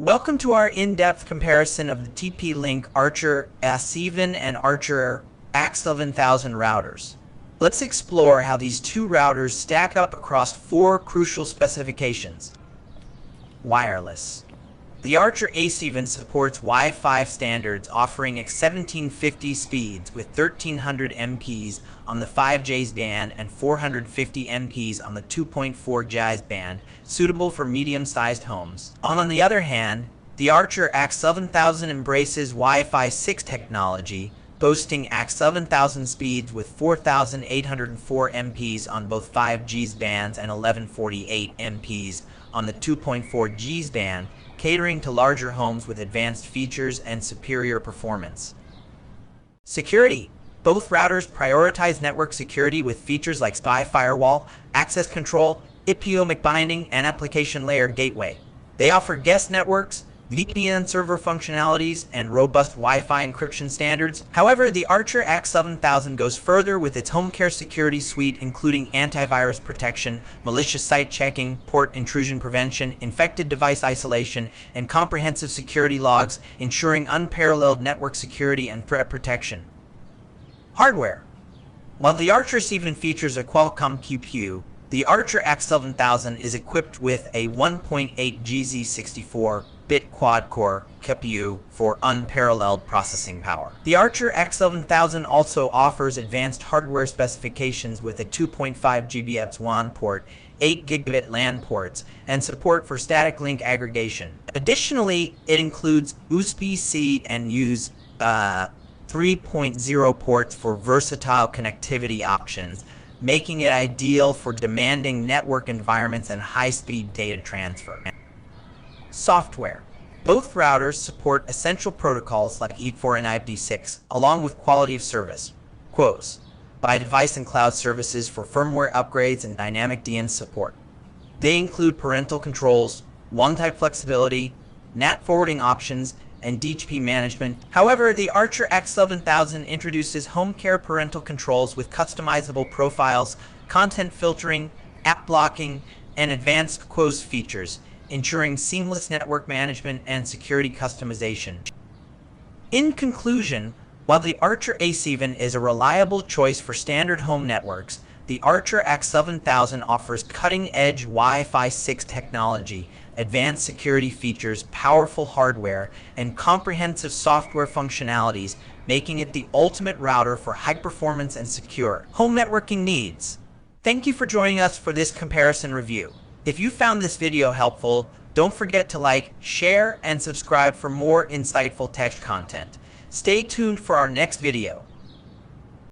Welcome to our in-depth comparison of the TP-Link Archer AX11000 and Archer AX11000 routers. Let's explore how these two routers stack up across four crucial specifications. Wireless. The Archer AX11000 supports Wi-Fi standards, offering X1750 speeds with 1300 MPs on the 5Gs band and 450 MPs on the 2.4 GHz band, suitable for medium-sized homes. On the other hand, the Archer AX11000 embraces Wi-Fi 6 technology, boasting AX11000 speeds with 4,804 MPs on both 5Gs bands and 1148 MPs on the 2.4 GHz band, catering to larger homes with advanced features and superior performance. Security. Both routers prioritize network security with features like spy firewall, access control, IPO binding, and application layer gateway. They offer guest networks, VPN server functionalities, and robust Wi-Fi encryption standards. However, the Archer AX11000 goes further with its home care security suite, including antivirus protection, malicious site checking, port intrusion prevention, infected device isolation, and comprehensive security logs, ensuring unparalleled network security and threat protection. Hardware. While the Archer AX11000 features a Qualcomm QPU, the Archer AX11000 is equipped with a 1.8 GHz 64-bit quad-core QPU for unparalleled processing power. The Archer AX11000 also offers advanced hardware specifications with a 2.5 Gbps WAN port, 8 gigabit LAN ports, and support for static link aggregation. Additionally, it includes USB-C and USB 3.0 ports for versatile connectivity options, making it ideal for demanding network environments and high-speed data transfer. Software. Both routers support essential protocols like E4 and IPv6, along with quality of service quotes by device and cloud services for firmware upgrades and dynamic DNS support. They include parental controls, one-type flexibility, NAT forwarding options, and DHCP management. However, the Archer AX11000 introduces home care parental controls with customizable profiles, content filtering, app blocking, and advanced QoS features, ensuring seamless network management and security customization. In conclusion, while the Archer AX11000 is a reliable choice for standard home networks, the Archer AX11000 offers cutting-edge Wi-Fi 6 technology, advanced security features, powerful hardware, and comprehensive software functionalities, making it the ultimate router for high performance and secure home networking needs. Thank you for joining us for this comparison review. If you found this video helpful, don't forget to like, share, and subscribe for more insightful tech content. Stay tuned for our next video.